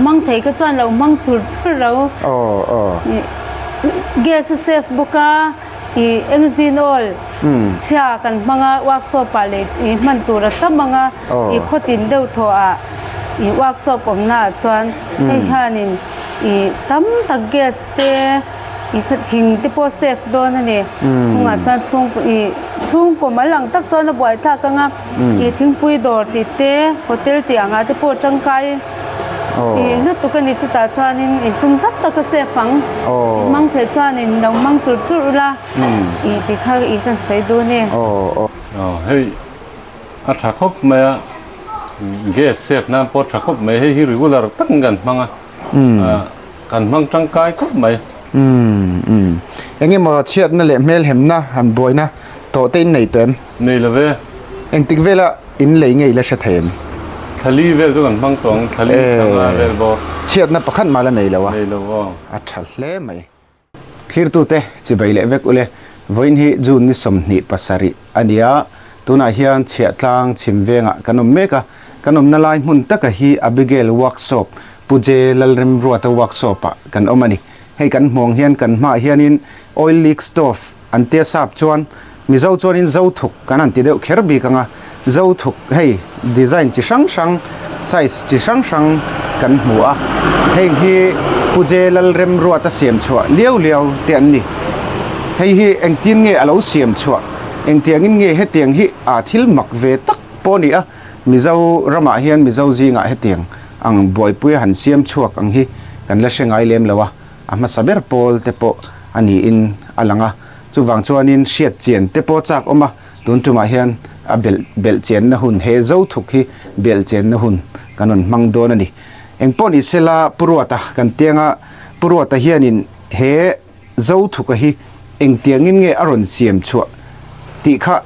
mang thei ka chuan lo mang chur lo gas safe boka I engine oil chia kan manga workshop pale I man tura ta manga I khotin deu tho a I workshop omna chuan ai hanin I tam ta gas te I thing te po safe don ani chunga chan chung ko malang tak ton na boi tha ka nga I thing pui dor ti te hotel ti anga te po changkai I lu tu kan ni chuta chuanin I sum tat ta ka se phang mang the chuanin no mang chur chur la I ti kha I kan sei du ne hei a tha khop me gas safe na po tha khop me hei regular tak gan manga kan mang changkai khop me Engi ma chiat na le mel hem na han boy na to te nei tem nei la ve eng tik vela in le ngei la shathem thali vel tu kan bang tong thali changa vel bo chiat na pakhan mala nei lawa nei lo wa a thal hle mai clear tu te chi bai le vek ule voin hi jun ni som ni pasari ania tuna hian chiat tlang chim venga kanom meka kanom na lai mun taka hi Abigail workshop puje lalrem ruata workshop kan omani hei kan mong hian kan ma hianin oil leak stove an te sap chuan mi zo chuan in zo thuk kan an ti deuh kherbi kanga zo thuk hei design chi sang sang size chi sang sang kan hmua hei hi puje lalrem ruata siam chua liau liau te an ni hei hi engtin nge alo siam chua engtiangin nge he tiang hi a thil mak ve tak poni a mi zo rama hian mi zo zinga he tiang ang boy pui han siam chuak ang hi kan la sengai lem lawa ama saber pol te po ani in alanga chuwang chuanin siat chen te po chak oma tun tuma hian a bel chen na hun he zo thuk hi bel chen na hun kanon mangdon ani engpon isela puruata kan tenga puruata hianin he zo thuk hi engtiangin nge aron siam chua ti kha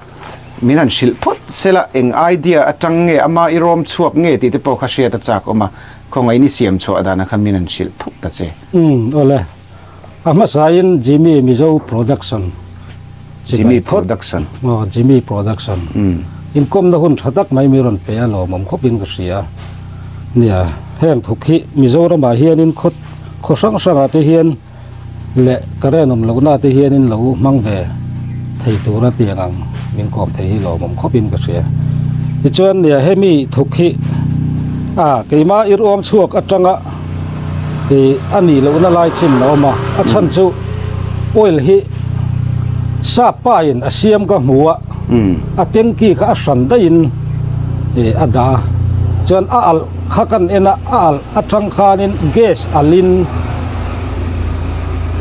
minan shil phot sela eng idea atang nge ama irom chuak nge ti te po kha sia ta chak oma kongai ni siam chua dana khan minan shil phuk ta che ole ama sain Jimmy Mizo production Jimmy production Jimmy production in kom na hun thatak mai miron pe alo mom khopin ka sia nia heng thukhi Mizo ra ma hian in kho sang sang ate hian le karenom logna te hian in lo mangve thei tura tiang min kom thei hi lo mom khopin ka sia ti chuan nia hemi thukhi keima irom chuak atanga e ani lo na lai chin no ma a chan chu oil hi sa pa in asiam ka hmuwa a tenki kha san da in e ada chuan a al khakan ena al atang khanin gas alin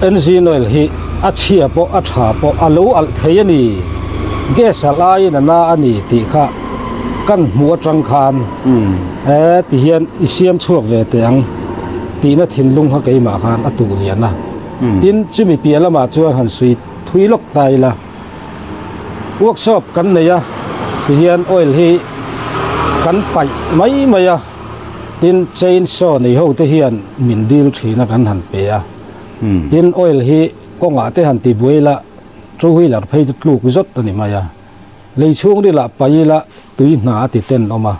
engine oil hi a chia po a tha po alo al theiani gas alai na ani ti kha kan hmuwa tang khan ti hian isiam chuak ve teang ti na thin lung ha keima khan atu liana tin chumi piala ma chuan han sui thui lok tai la workshop kan neya ti hian oil hi kan pai mai maya tin chain saw nei ho te hian min dil thina kan han pe a tin oil hi konga te han ti buila two wheeler phei tluk zot ani maya lei chung ri la pai la tui na ti ten oma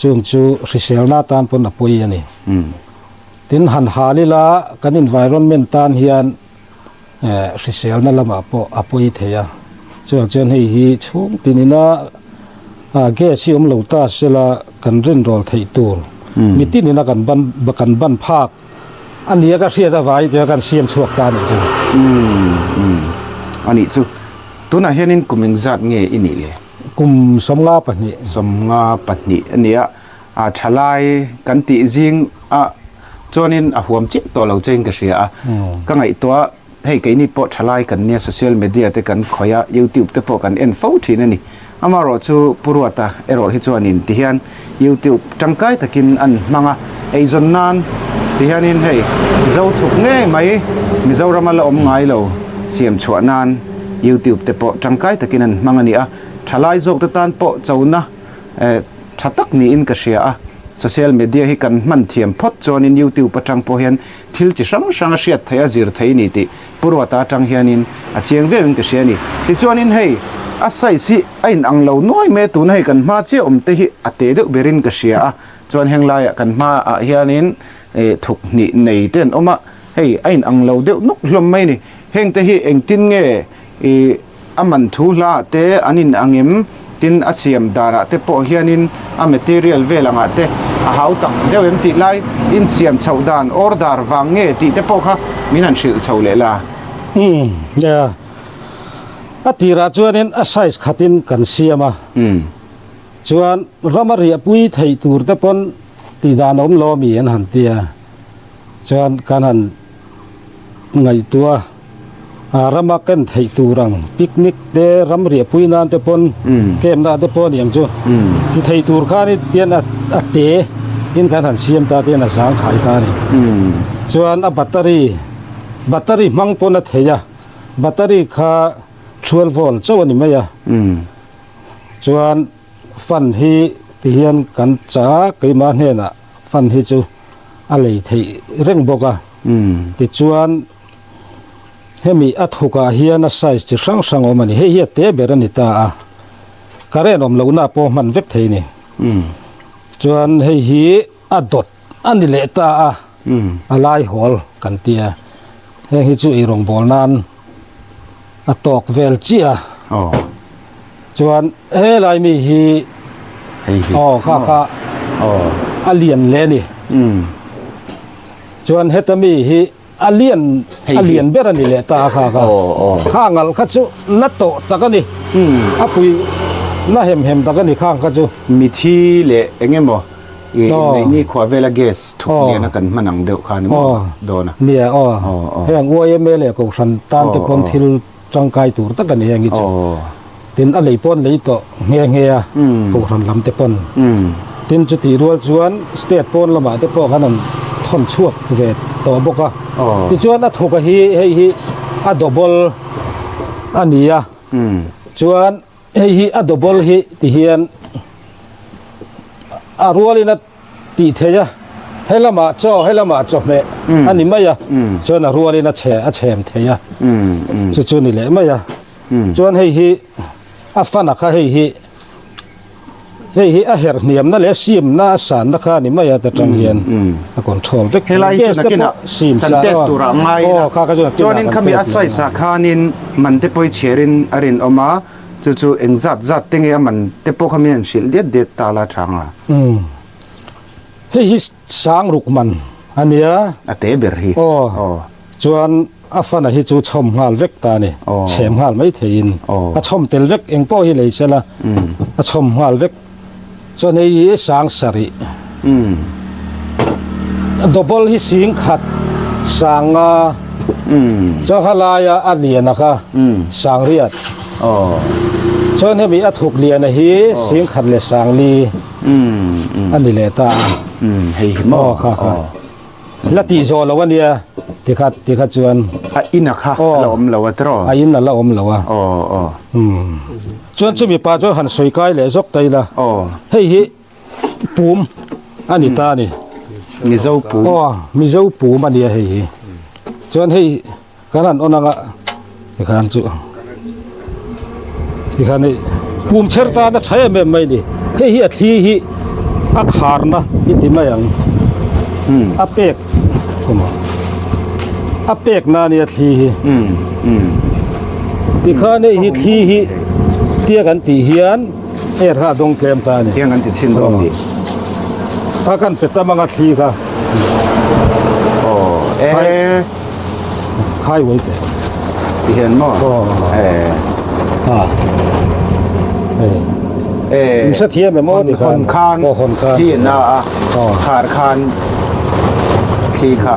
chung chu risel na tan pon na pui ani tin han halila kan environment tan hian risel na lama po apui theya chuan chen hi chung pinina ge chi lo ta sela kan rin rol thei tur mitinina kan ban phak ania ka ria da vai je kan siam chuak ta ni chu ani chu tuna hianin kuming zat nge ini le kum somnga pahni ania a thalai kan ti jing a chonin a huam chip to lo cheng ka ria ka ngai to hei ke ni po thalai kan ne social media te kan khoya YouTube te po kan en fo thin ani amaro chu puruata ero hi chuanin ti hian YouTube tangkai takin an manga eizon nan ti hianin hei zo thuk nge mai Mizoram la om ngai lo siam chuanan YouTube te po tangkai takin an mangani a thalai zok te tan po chona thatak ni in ka sia a social media hi kan man thiam phot chon in YouTube patang po hian thil chi sang sang hriat thaya zir thei ni ti purwata tang hianin a chiang ve ka sia ni ti chuan in hei a sai si ain ang lo noi me tu nei kan ma che om te hi ate de berin ka sia a จวนแห่งลายกันมาเฮียนินถูกหนีในเต้นออกมาเฮ้ยไอ้อังเราเดี๋ยวนกลมไม่นี่เฮงแต่ที่เองตินเงอามันทุลาเตอันนินอังเอ็มตินอาเซียมดาระเตปอเฮียนินอาเมทีเรียลเวลังอาเตอาหาวตังเดี๋ยวเอ็มติไลอินเซียมชาวดานออร์ดาร์วังเงติเตปอค่ะมินันชิลชาวเลล่ะเนี่ยอติราจวนนั้นอาศัยขัดินกันเสียมาจวนรามาเรียปุยไทยตูร์เตปอนตีดานอมโลมีอันหันเตียจวนการหันไงตัวรามากันไทยตูรังปิกนิกเดรำเรียปุยนานเตปอนเกมนาเตปอนอย่างจู่ที่ไทยตูร์ข้านี่เตียนอัตเตอินการหันเสียมตาเตียนสังขายตานี่จวนอัตเตอรี่มังปนเทียแบตเตอรี่ค่า12 โวลต์เจ้านี่ไหมอ่ะจวนฟันฮีที่เฮียนกันจ้าเกี่ยมาเนี่ยนะฟันฮีจูอะไรที่เร่งบอกอ่ะที่จวนเฮมีอัฐหุกะเฮียนไซส์ที่ช่างออกมานี่เฮียเตะเบรนิตาการเรียนอมเหล่าน้าพอมันเวกเทนี่จวนเฮียอัดดดอันนี้เลตาอะไรฮอลกันเตียเฮียจูอีรงบอลนั้นอตอกเวลเจียจวนลายมีฮีค่ะอเลียนเลนี่จวนเฮตมีฮีอเลียนเบรนี่เลตาค่ะข้างอัลคัจุนัตโตตะกันนี่ปุยน่าเห็มตะกันนี่ข้างคัจุมีที่เลเองบ่ในนี่ขวาเวลาเกสถูกเรียนกันมันหนังเดียวกันมั้งโดนเนี่ยเฮงอวยเมเลก็สันตามแต่ปนทิลจังไกตูร์ตะกันนี่อย่างงี้จ้ะตินอะไรปนเลยต่อเงียก็สันลำแต่ปนตินจุติรัวจวนสเตทปนละมาแต่ปอขนาดทนชั่วเวทต่อบกะที่จวนน่ะถูกฮีอะดับเบิลอันนี้อ่ะจวนฮีอะดับเบิลฮีที่เฮียนรัวเลยนะตีเทียให้ละมาจ่อเมอันนี้ไม่ยะจวนรัวเลยนะเชมเทียจวนนี่แหละไม่ยะจวนให้อัฟนักให้อาเฮร์เนียมนั่นแหละซิมน่าสานนะคะนี่ไม่ยะแต่จังเฮียนคอนโทรลเวกเฮลัยจนกินอ่ะทันเทสตุระไงจวนนี้ขมีอาศัยสักขานินมันเตปอยเชรินอรินออกมาจู่ๆเอ็งจัดติงเอมันเตปขมีอันชิลเด็ดตาลาช่างอ่ะให้สร้างรุกมันอันเนี้ยเตเบอร์ฮีจวนอัฟนะฮิจูชมงาลเวกตานี่เฉมงาลไม่เทียนชมเตลเวกเองป้อฮิเลยเสละชมงาลเวกจวนนี้สร้างสริดับเบิลฮิสิงขัดสร้างเจ้าฮาลายอันเลียนะคะสร้างเรียดจนให้มีอัฐุกเลียนะฮีสิงขัดเลยสร้างลีอันนี้แหละตาให้หมอค่ะละตีโซละวันเดียที่ขัดจวนอินะค่ะละอมละวะตรออินะละอมละวะจวนจะมีปลาจวนหันสวยกายเลยซกไตละให้ฮีปูมอันนี้ตานี่มีเจ้าปูมีเจ้าปูมันเดียให้ฮีจวนให้กันนั่นอนังะที่ขันจุที่ขันนี่ปูมเชิดตานะใช้ไม่ดีให้ฮีที่ฮีอาคารนะที่ไม่ยังอาเป็กอาเป็กนานี่ที่ที่ข้านี่ฮีที่ฮีเที่ยกันที่เฮียนข้าดงเกมตานี่เที่ยกันที่ชินดงดีถ้ากันเป็นตามังที่ค่ะใครไว้แต่ที่เฮียนมั้งมิสเทียมหมดคนคานที่น่าขาดคานที่ขา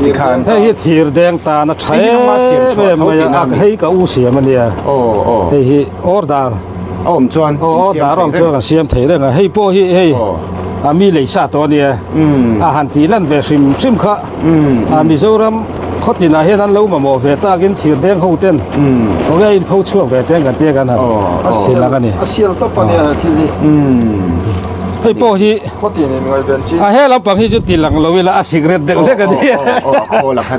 ที่คานให้ทีแดงตานะใช้ไม่ให้กับอูเสียมันเนี่ยให้ออร์ดาร์มจวนออร์ดาร์จวนเสียมเทเลยนะให้พวกให้มีเลยชาตัวเนี่ยอาหารที่นั่นเวซิมค่ะมีเจ้ารำเขาตินาเฮ็ดนั้นเรามาโมเวตากินทีแดงเขาเต้นเขาก็อินเขาช่วยเวตกันเตี้ยกันฮะเสียละกันนี่เสียละตัวปเนี่ยที่นี่ให้พวกที่เขาตีนี่ไม่เป็นจริงให้เราปังที่จุดตีหลังเราเวลาสิกเรตเด็กเล็กกันนี่โอ้ละครับ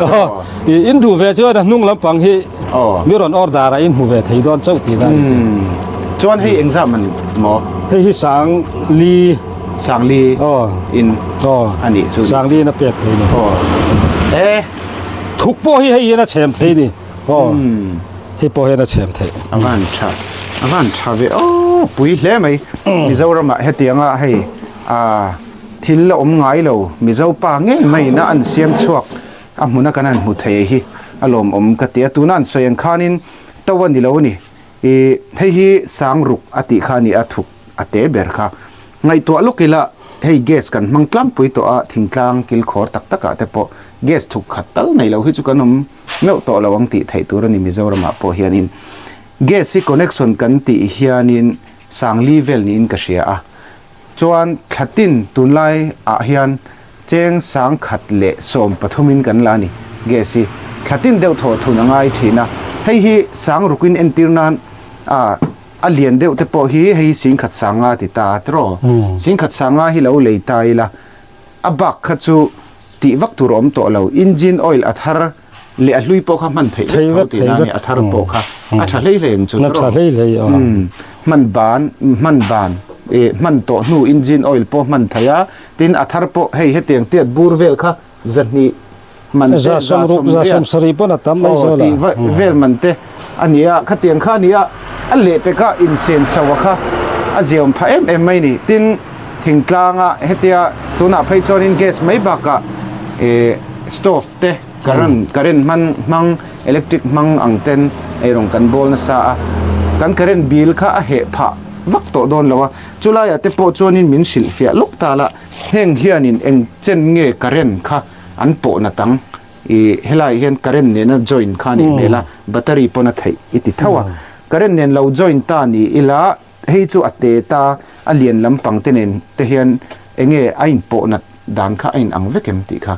อินดูเวช่วยนะนุ่งลำปังที่มีรอนออร์ดาร์อินหูเวทให้โดนเจ้าตีได้จวนให้เอ็งซะมันหมอให้สังลี สางลี อ๋อ อิน อ๋อ อันนี้สุด สางลีนะเปียกเลยนี่ โอ้เอ๊ะ ทุกโปให้นะแชมเทนี่อ๋อที่โปให้นะแชมเท อาวันชาเวโอ้ปุยเล่ไหมมิเจ้าระมาเฮตียงอ่ะให้ทิลละอมง่ายเรามิเจ้าป่าเงี้ยไม่น่าอันเสียมชวกมุนักนั้นมุเทฮีอารมณ์กะเตียตูนั่นสยังขานินตะวันนี่แล้วนี่ให้ฮีสังรุกอติขานีอทุกอเตเบร์ค่ะไงตัวลูกกิละให้เกสกันมังกล้ำปุยตัวทิ้งกลางกิลขอตักอะแต่พอเกสถูกขัดตั้งในเราฮิจุกันเมื่อตัวเราวังติไทยตัวนี้มิเจ้าระมาพอเฮียนินเกสที่คอนเนคชั่นกันติเฮียนินสังลีเวลนินกะเชียจวนขัดตินตุนไลเฮียนเจงสังขัดเละสมปฐมินกันลานี่เกสิขัดตินเดวโถทุนง่ายทีนะให้ฮีสังรุกินเอ็นติรนันเลียนเดวแต่พอฮีให้สิงขัดสังอาติตาตรอสิงขัดสังอาฮิเราเลยตายละบักขัดจูติวักตุรอมตัวเราอินจินออยล์อัฐารเละลุยโปค่ะมันเทเท่าตีนั่นเนี่ยอัฐารโปค่ะอัฐารเลยจุด นั ร ช อ เลยอ๋อ มันบานมันโตนูอินจินออยล์โปมันทยาตินอัฐารโปให้เตียงเตียดบูร์เวลค่ะจันนี่มัน จะสมรูปจะสมสรีปนะตั้มไม่ใช่ ตี ละ เวลมันเตอันนี้ข้าเตียงข้านี้อันเละไปก็อินเซนสวะค่ะอาเจียมพะไม่นี่ตินถึงกลางเฮตียตัวน่ะไปจอนินเกสไม่บักสโตฟเตการันมังอิเล็กทริกมังอังเทนรงกันบอลนะซากันการันบิลค่ะเหพะวักโตโดนแล้วว่าจุลายแต่พอจอนินมินสิลเฟียลูกตาละเฮงเฮียนินเองเจนเงการันค่ะอันโปนะตังเฮลายเห็นการันเนี่ยนะจอยน์ค่ะนี่เมล่าแบตเตอรี่ปนไทยอิติเท่าการันเนี่ยเราจอยน์ตานี่อีละให้จูอัตเตตาอันเลียนลำปังเตนินเทียนเองไอ้โปนะดันค่ะไอ้อังเวกเอ็มติค่ะ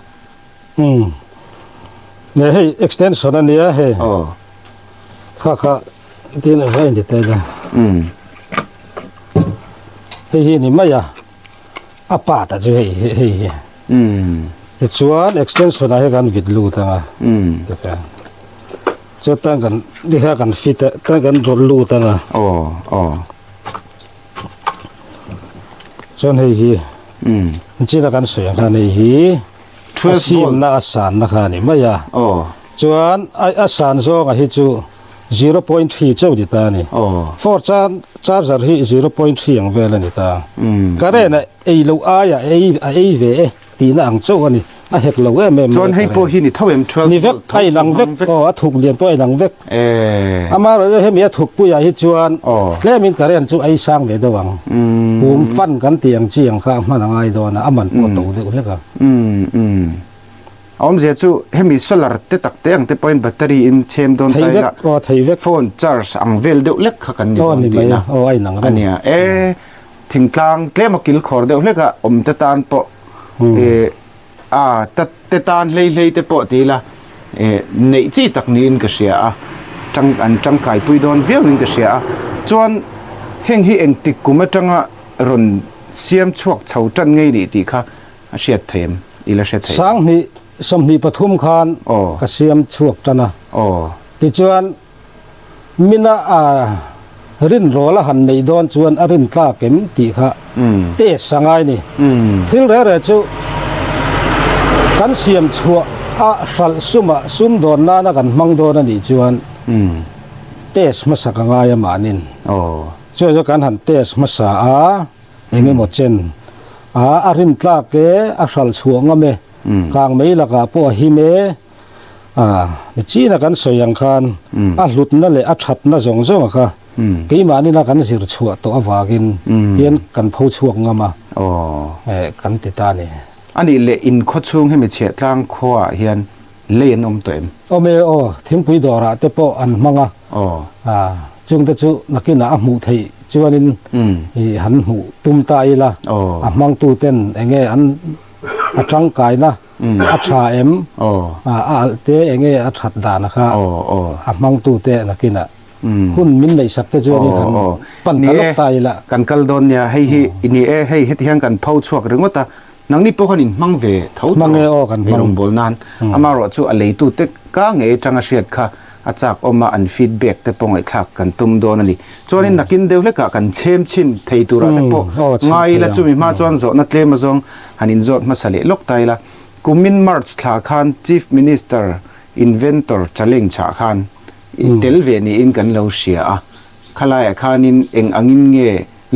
เนี่ยให้ extension อันนี้ให้ค่ะที่นี่ให้เด็ดเลยให้นี่ไม่อะอาปาตะจะให้ที่ชวน extension ให้กันวิดลูตั้งเด็กจะตั้งกันที่ให้กันฟิตตั้งกันรถลูตั้งจนให้จีนกันสวยกันให้ซีมน่าสานนะคะนี่ไม่ยาจวนอาสานโซงให้จู 0.3 เจ้าดิตานี่ฟอร์ชาร์จร์ที่ 0.3 อย่างเวลนี่ตาก็ได้นะไอ้ลูกอายไอ้เวตีน่าอังโจ้นี่เฮกเราจวนให้พอหินี่เท่า12นี่เวกไอ้หลังเวกก็ถูกเรียนตัวไอ้หลังเวกมาเราให้มีถูกผู้ใหญ่ที่จวนแล้วมีการเรียนจูไอ้สร้างเวดวังภูมิฟันกันเตียงเจียงข้ามันง่ายโดนนะมันปวดตัวเด็กเล็กอมเสียจูให้มีโซลาร์เตตักเตียงเตปอยน์แบตเตอรี่อินเชมโดนไทยละโฟนชาร์จอังเวลเด็กเล็กขักันอยู่ดีนะไอ้หนังอันเนี้ยถึงกลางเกลมากิลคอร์เด็กเล็กอะอมเตตานปะเตตานเลยเตปอตีละในจีตักนี้อินกเสียจังไก่ปุยโดนเวียนอินกเสียจวนเฮงฮีเองติกุมจังอะรุนเสียมชวกเฉาจันไงดีตีค่ะเสียเทมอีละเสียเทมสังนี่สมนิปทุมคานกเสียมชวกจันนะที่จวนมินารินโรละหันในโดนจวนอรินกล้าเก็มตีค่ะเตะสังไงนี่ถึงเรื่องจูกันเสียมชัวสัลซุมโดนนากันมังโดนนี่จวนเตสมาสักง่ายมานินช่วยกันหันเตสมาสาเองหมดเจนอารินตาเกสัลชัวงะเมกลางไม่ละกาพวกฮิเมจีนกันสยังคันหลุดนั่นเลยชัดนั่นจงค่ะกี่มานี่นะกันสิรชัวตัววากินเย็นกันพูชัวงะมากันติดตานี่อันนี้เลอินโคชุงให้มีเฉียดกลางขวาเฮียนเลนตัวเองเมทิ้งปุยดอระแต่พออันมังจุงแต่จุนักกินอาหมูไทยจวนนินหันหูตุ้มตายละมังตูเต้นเองอันจังกายนะอัชาเอ็มเตเองอัชัดดานะคะมังตูเตนักกินคุณมินในสักแต่จวนนินปั่นทะลุตายละกันกัลโดนเนี่ยให้อินี่ให้เที่ยงกันเผาชวกหรือว่าตานังนี่พวกนี้มังเวเท่ามังกันไม่ลงบอลนานอามาโรจูอะไรตู้เต็กก้างจังเสียดค่ะ อาจากออกมาอันฟีดแบ็กแต่ปองไอ้คลักกันตุมโดนนี่จวนนี้นักกินเดียวเล็กกันเชมชินไทยตุระแต่ปไงละจุมีมาจวนโซนัดเลมาจงหันอินโซมาสเลลกไตละกุมินมาร์ชลาคาน Chief Minister Inventor จะเล่งฉาคานเดลเวนี่อินกันเราเชียขลายคานินเองอังินเง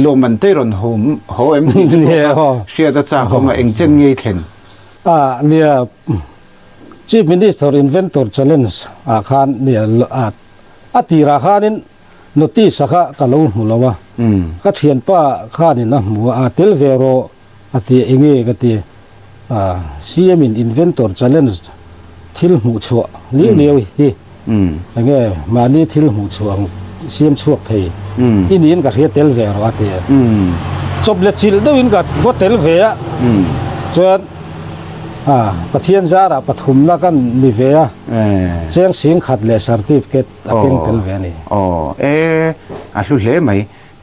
โลมันเตรอนโฮมโฮเอ็มเชียตะจากมาเองเจนเงยเทนเนี่ย Chief Minister Inventor Challenge คานเนี่ยตีราคานินโนติสกะกะโลมุลาวะก็เทียนป้าคานินะหมูเตลเวโรตีเองก็ตีCM Inventor Challenge ทิลหูชัวเลี้ยวๆฮีอย่างเงี้ยมานี่ทิลหูชัวเสียมชวกไทยอินเดียนกับเฮียเตลเวรว่าเตียจบเล็ดจิลด้วยอินกับวัดเตลเวะจนประเทศจาระปฐุมนักันนิเวะเชียงสิงขัดเลสร์ติฟิเคตเก่งเตลเวนี่อันรู้เลยไหม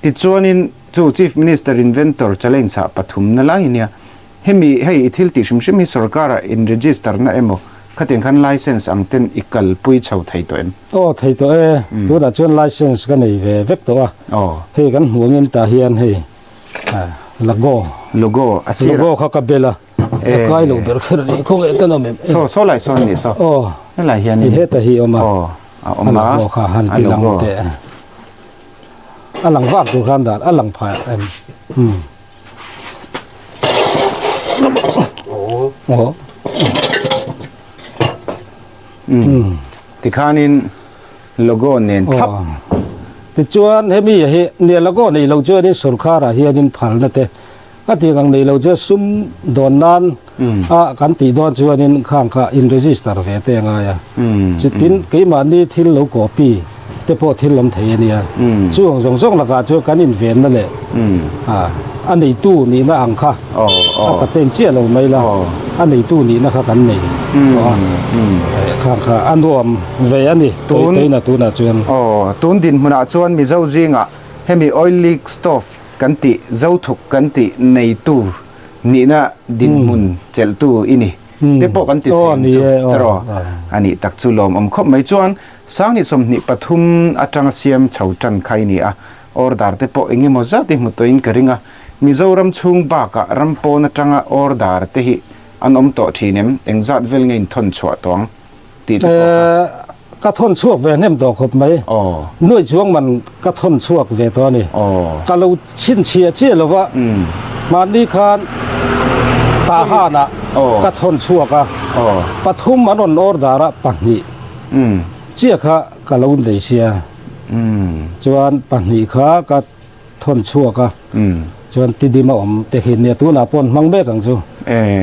ที่จวนนี้จู Chief Minister Inventor จะเล่นสาปฐุมนั่นละเนี่ยให้ทิลติชมชิมีสุรการอินรีจิสเตอร์นั่นเองขัดยังคันไลเซนส์อังเทนอีกลปุยชาวไทยตัวไทยตัวตัวนั้นจนไลเซนส์กันนี่เวกตัวเฮกันหัวเงินตาเฮียนเฮโลโก้โลโก้เขากับเบลล่าใกล้ลูกเบลคือนี่คงเอ็นต์นั่นเองโซ่ไหลโซ่นี่โซ่นั่นไหลเฮียนี่เฮตเฮียมาโลโก้ขาหันตีหลังเตะอันหลังฝากตัวกันดาอันหลังพายโอ้ที่ข้านินโลโก้เน้นทับที่จวนเฮมีเฮเนี่ยโลโก้ในเราเจอนี่สุรคาระเฮียนินพันนั่นเองก็ที่กังในเราเจอซุ่มโดนนั้นกันตีโดนจวนนินข้างข้าอินเรจิสตาร์เวเตงายจิตตินกี่มันนี่ที่เราโกปีแต่พอที่ลมเทียเนี่ยช่วงส่งแล้วก็ช่วงกันอินเวนนั่นแหละอันนี้ตู้นี่นะอังค่ะประเทศเชี่ยเราไม่ละอันนี้ตู้นี้นะครับกันนี่ค่ะอันรวมเวียนี่ตัวน่ะตัวน่ะจวนตูนดินมันอาจวนมีเจ้าจริงให้มีออยล์ลีกสโตฟกันติเจ้าถูกกันติในตู้นี่นะดินมุนเจลตู้อินี่เดี๋ยวพอกันติดตรออันนี้ตักจุลมคบไม่จวนสร้างนิสมนิปฐุมอัจฉริยะชาวจันไคนี่ออร์ดาร์เดี๋ยวพอเองมีมจัดที่มุตัวอินกระริงมิโซรัมชุงบากะรัมโปนจังออร์ดาร์เตหิอันโตทีนิมเองจัดเวลเงินทนชัวตองตีก็ทนชั่วเวเนมดอกครบไหมหน่วยช่วงมันก็ทนชั่วเวตัวนี่ก็เราชินเชียเชี่ยแล้วว่ามาดีคานตาห้านะก็ทนชั่วก็ปฐุมมันออร์ดาระปังนี่เชี่ยค่ะก็เราได้เชียจวนปังนี่ค่ะก็ทนชั่วก็จวนติดีมาอมแต่เห็นเนี่ยตัวน่ะปนมังเบกังจู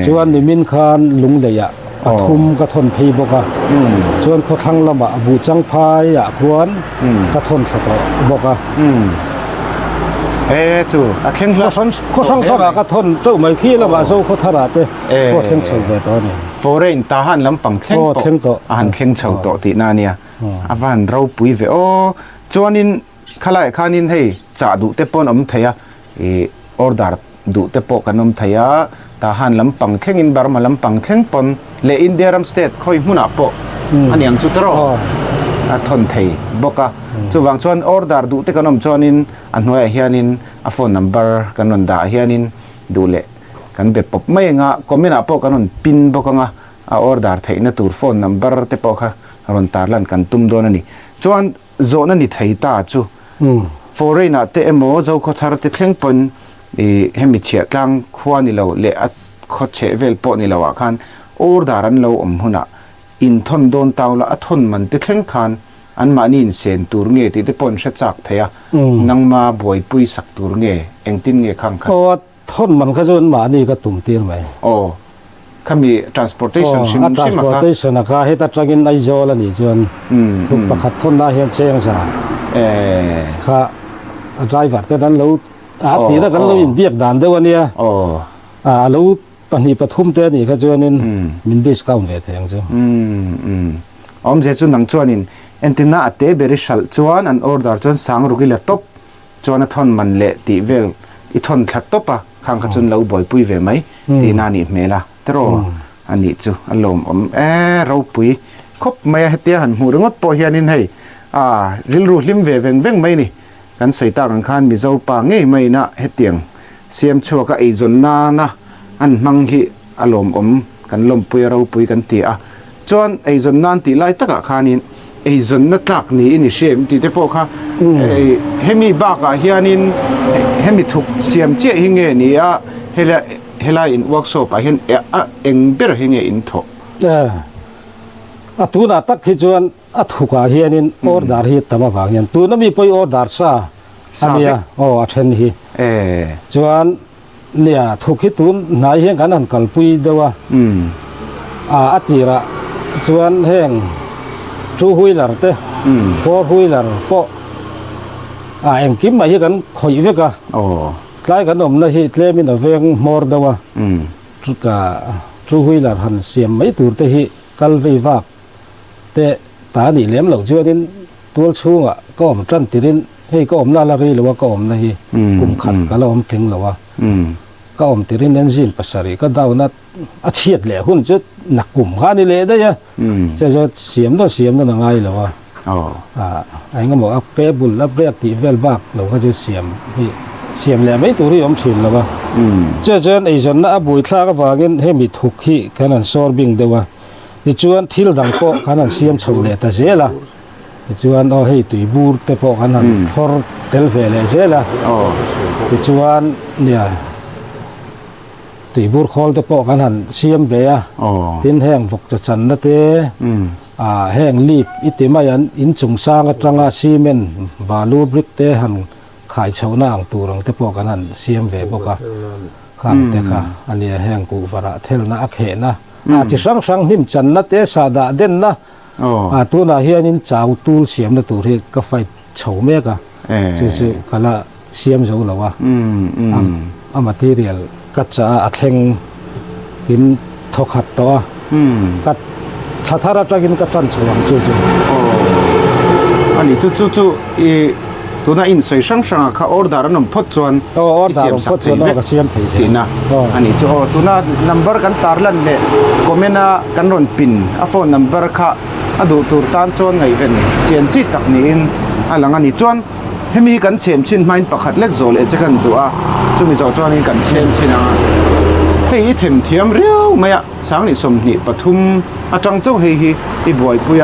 จวนนิมินคานลุงเลยอะปฐุมก็ทนพีบกะจวนเขาทั้งละบะบูจังพายอะควรก็ทนสตบกะจูเข่งเขาทั้งสกก็ทนเจ้าไม่ขี้ละบะโซเขาทาราเตก็เข่งเฉาเวตอนนี้โฟเรนตาหันลำปังเข่งโตอาหารเข่งเฉาโตตินาเนี่ยอาวันเราปุยเวโอจวนนินขลายขานินให้จ่าดุเตปอนอมเทียออร์ดาร์ดูเตปกันอมเทียทหารลำปังเข่งอินบาร์มาลำปังเข่งปนเลอินเดียรัมสเตทคอยมุนาโปอันยังสุดรอทนไทยบอกว่าจู่วังชวนออร์ดาร์ดูเตกันอมชวนินอันหัวเฮียนินอัฟโฟนนัมเบอร์กันนนด่าเฮียนินดูเลกันแบบปบไม่งะก็ไม่นาโปกันนนปินบอกงะออร์ดาร์ไทยนั่นตูร์โฟนนัมเบอร์เตปค่ะรอนตาร์ลันกันตุ้มโดนนี่ชวนโซนันนี่ไทยตาจู่ฟอร์เรน่าเตเอโมเจ้าขทาร์เตเข่งปนให้มีเชียกลางขวานี่เราเละขดเชเวลปอนี่เราว่าคันออร์ดารันเราหุ่นอินทนโดนเตาละทนมันติดเข่งคันอันมานี่เซนตูร์เงติดปนเสจักเทียนังมาบ่อยปุยสักตูร์เงเองตินเงข้างคันเพราะว่าทนมันก็จนมานี่ก็ตุ่มเตี้ยไหมข้ามี transportation ชิม transportation นะครับให้ตัดจากินไอโจแล้วนี่จนทุกประคัดทนได้เห็นเชียงซะค่ะ driver แต่นั้นเราตีแล้วกันเราอินเบียกด่านเดี๋ยววันนี้เราปนิปฐุมเตนี่ก็จวนนินมินดิสก้าวเวทยังจ้ะอมเจจุนนังจวนนินเอ็นติน่าเตเบริชัลจวนอันออร์ดาร์จวนสังรุกิเลตบจวนทอนมันเละตีเวลอีทอนขัดตบข้างขจุนเราบ่อยปุยเวไหมตีนานี่เมล่ะตรออันนี้จูอารมณ์เราปุย คบไม่เตียหันหูรงดปอเฮียนินให้ริลรูลิมเวเวงเวงไม่นี่กันสวยตากันคานมีเจ้าป่าเงี้ยไม่นะเฮเตียงเสียมชัวก็ไอจนนานะอันมังฮิอารมณ์กันลมปุยเราปุยกันตีจวนไอจนนานตีไล่ตะกะคานินไอจนนักลักนี่นี่เสียมตีเตปค่ะเฮมีบากะเฮียนินเฮมีถูกเสียมเจี๊ยหิเงี้ยนี่เฮลาอินวักโซปะเห็นเอ็งเบอร์หิเงี้ยอินโถตูน่ะตักที่จวนถูกเฮียนินออร์ดาร์ฮิตมาฟังยันตูน่ะมีไปออร์ดาร์ซาอันเนี้ยอันนี้จวนเนี่ยถูกที่ตูนนายเฮงกันนั่นกัลปุยเดียวอัติระจวนเฮง2 wheeler เต้4 wheeler ก็เอ็งกิมมาเฮกันคอยเวกะคล้ายกันนะฮิตเลมินเวงมอร์เดียวจุกะ2 wheeler หันเสียมไม่ตูร์เตฮิกัลเววักแต่ตานี่เลี้ยมเหล่าจวนนินตัวชูงก็อมจันติรินให้ก็อมนาลารีหรือว่าก็อมนะฮิกุมขัดก็เราอมถึงหรือว่าก็อมติรินเอนจินปัสสารีก็ดาวนัดเฉียดแหล่หุ่นจะหนักกลุ่มข้านี่เลยได้ยังจะเสียมต้องยังไงหรือว่าไอ้ก็บอกเปรบุลและเปรติเวลบักเราก็จะเสียมแหล่ไม่ตัวที่อมชินหรือว่าเจอไอ้จนน่ะบุยท่าก็ว่ากันให้มีทุกข์แค่นั้นซอร์บิงเดียวดิจวนทิลดังโปขนาดเสียมชาวเลตเจล่ะดิจวนให้ตุยบูร์เตโปขนาดทอร์เทลเฟลเจล่ะดิจวนเนี่ยตุยบูร์คอลเตโปขนาดเสียมเวียทินแห้งฟกจะจันนั่นเต้แห้งลีฟอิติมายันอินจุงสร้างตรังซีเมนบาลูบริกเตหันขายชาวนาตัวรังเตโปขนาดเสียมเวียปกะข้ามเตค่ะอันนี้แห้งกูฟาระเทลนะอักเขนะจะสังหิมจันนัดเตสาดาเด่นนะตัวน่ะเฮียนินจ้าวตูลเสียมนะตัวที่ก็ไฟเฉาเมกะซื่อๆก็ละเสียมเฉาแล้ววะมาทีเรียลก็จะอัดแทงกินทอขัดตัวก็ถ้าเราจะกินก็จันสว่างจู่อันนี้จู่ตัวน่ะอินใส่ช่างเขาออร์ดาร์นั่นพอดจวนเสียมพอดจวนก็เสียมถี่สินะอันนี้จู่ตัวน่ะนัมเบอร์กันตาร์ลันเนี่ยคอมเมน่ากันรอนปินโฟนนัมเบอร์ค่ะดูตัวตานจวนไงเป็นเจียนจีตักนี้หลังอันนี้จวนให้มีกันเชียมชินไม่ปักขัดเล็กโซเลจะกันตัวจู่มีจวนนี้กันเชียมชินให้เทียมเรียวไม่อะสังนี่สมนิปฐุมจังเจ้าให้อีบวยปุย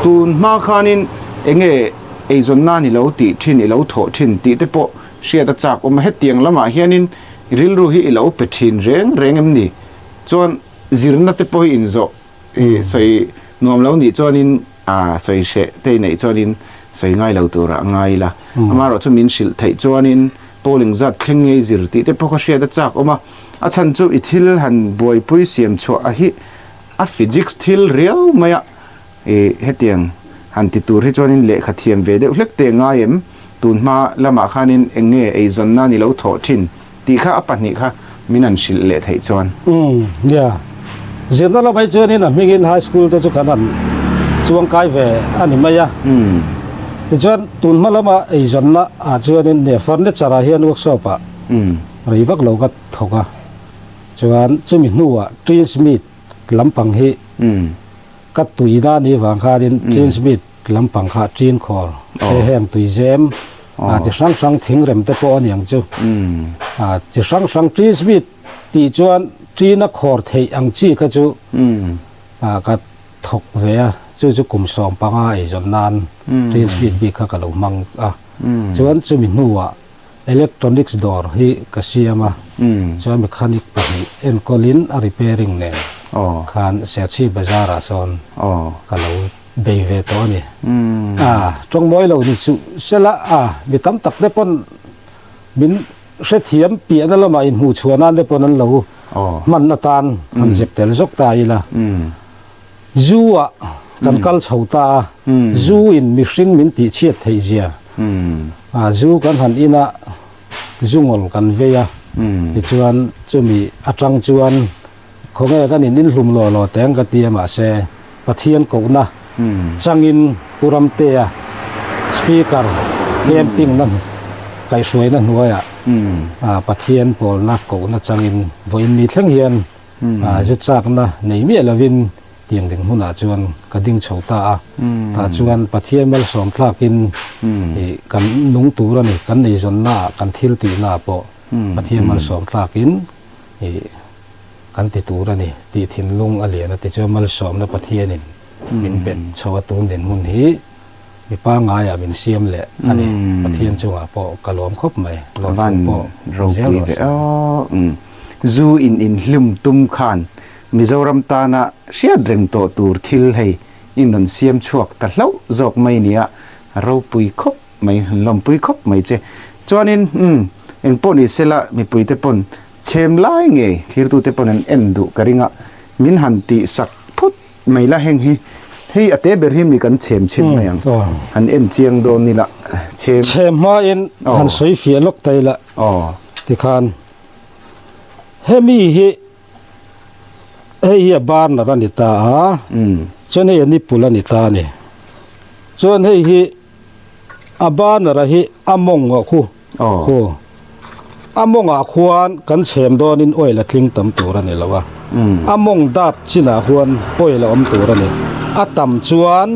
ตูนมาคานินเองไอ้จนนั่นนี่เราตีทิ้นเราโถทิ้นตีแต่พอเสียตะจากออกมาให้เตียงละมาเฮียนินริลรู้ฮีเราไปทิ้นเร่งเอ็มนี่จนจิรนัดแต่พออินโซสวยนวมเรานี่จนนินสวยเสะเตยไหนจนนินสวยง่ายเราตัวละง่ายละมาเราจะมินสิลไทยจนนินโตลิงจัดเข่งไงจิรตีแต่พอเขาเสียตะจากออกมาฉันจูอิทิลหันบวยปุยเสียมชัวฮิฟิสิกส์ทิลเรียวไม่อะเฮเตียงหันติตูที่จวนนินเละขัดเทียมเวเดอุเล็กเตงง่ายตูนมาละมาขานินเองเงไอจนนั่นนี่เราโถทิ้นตีข้าอปันนี่ค่ะมินันสิเละไทยจวนเนี่ยเจ้าเราไปเจอนี่นะมิกินไฮสคูลตัวจุกันนั่นจวงกายเวอันนี้ไม่ยะจวนตูนมาละมาไอจนน่ะจวนนินเนี่ยฟันเนจาราเฮียนเวิร์กช็อปรีวักเราก็ถกจวนจะมีนัวทรีนสมิธลำพังเฮกัดตุยด้านนี้วางคาดินทรีนสมิธลำพังคาจีนคอร์แห้งตุยเจมจะสังทิ้งเร็มแต่พออย่างจู่จะสังทรีนสมิธตีจวนจีนคอร์เทียงจีก็จู่ก็ถกเวียจู่กุมสองปังไอจนนานทรีนสมิธบีก็กระลุมังจวนจะมีนัวelectronics door hi kasiama so mechanic pa hi en colin a repairing ne khan searchi bazara son kalo beive to ni trong moi lo ni chu sela mi tam tak de pon min se thiam pi na lama in hu chuana de pon an lo man na tan an jep tel jok ta ila zuwa kan kal chhota zu in mixing min ti chiat thei zia zu kan han ina zungol kan veya chuan chumi atang chuan khonge kan in hlum lo teng ka tiama se pathian ko na changin puram te a speaker camping nan kai suai na nuaya pathian pol na ko na changin voin mi thleng hian ju chak na nei mi lovin เตียงดึงหุ่นจวนกระดิ่งเฉาตาตาจวนปะเทียมัลสอมทากินกันนุงตูระนี่กันในจนหน้ากันทิลตีหน้าปอปะเทียมัลสอมทากินกันติตูระนี่ตีทินลุงอเลียนะติจวนมัลสอมนะปะเทียนินมินเป็นชาวตูนเด่นมุนฮีมีป้างายมินเสียมแหละอันนี้ปะเทียนจงปอกะล้อมครบไหมล้อมปอ เราปีเอจูอินลิมตุมขานมิโซรัมตานะเสียดเร่งโตตูร์ทิลให้อินนนเสียมชวกตะเล่าจอกไม่เนี่ยเราปุยคบไม่ลมปุยคบไม่เจจวนินเอ็งปนอิสละมีปุยเตปนเชมไล่เงยคิรตูเตปนเอ็นดูกริงะมินหันติสักพุทไม่ละเฮงฮีอเตเบอร์ฮิมีกันเชมชิมมายังหันเอ็นเจียงโดนนี่ละเชมมาเอ็นหันสวยเฟียลกไตละที่คานเฮมีเฮียบ้านนะรันิตาจนเฮียนิปุลนิตาเนี่ยจนเฮียอาบ้านนะเฮียอามงอ่ะคู่อามงอ่ะควรกันเชมโดนินอ้อยละคลิงตำตัวรันนี่ละวะอามงดับชินาควรอ้อยละอมตัวรันนี่อาตำจวน